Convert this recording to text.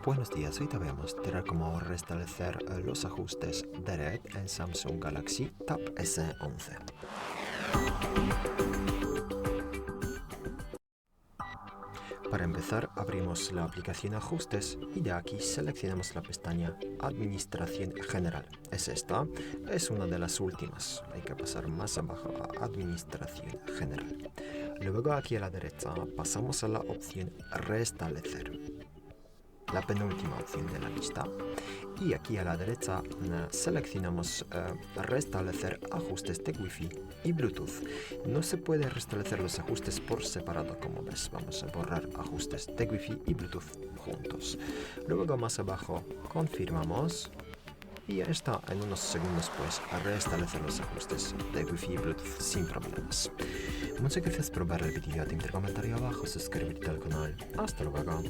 Buenos días, hoy te voy a mostrar cómo restablecer los ajustes de red en Samsung Galaxy Tab S11. Para empezar, abrimos la aplicación Ajustes y de aquí seleccionamos la pestaña Administración General. Es esta, es una de las últimas. Hay que pasar más abajo a Administración General. Luego aquí a la derecha pasamos a la opción Restablecer, la penúltima opción de la lista, y aquí a la derecha seleccionamos restablecer ajustes de Wi-Fi y Bluetooth. No se puede restablecer los ajustes por separado, como ves. Vamos a borrar ajustes de Wi-Fi y Bluetooth juntos. Luego más abajo confirmamos y ya está. En unos segundos pues a restablecer los ajustes de Wi-Fi y Bluetooth sin problemas. Muchas gracias por ver el vídeo. Dame un comentario abajo, suscríbete al canal. Hasta luego.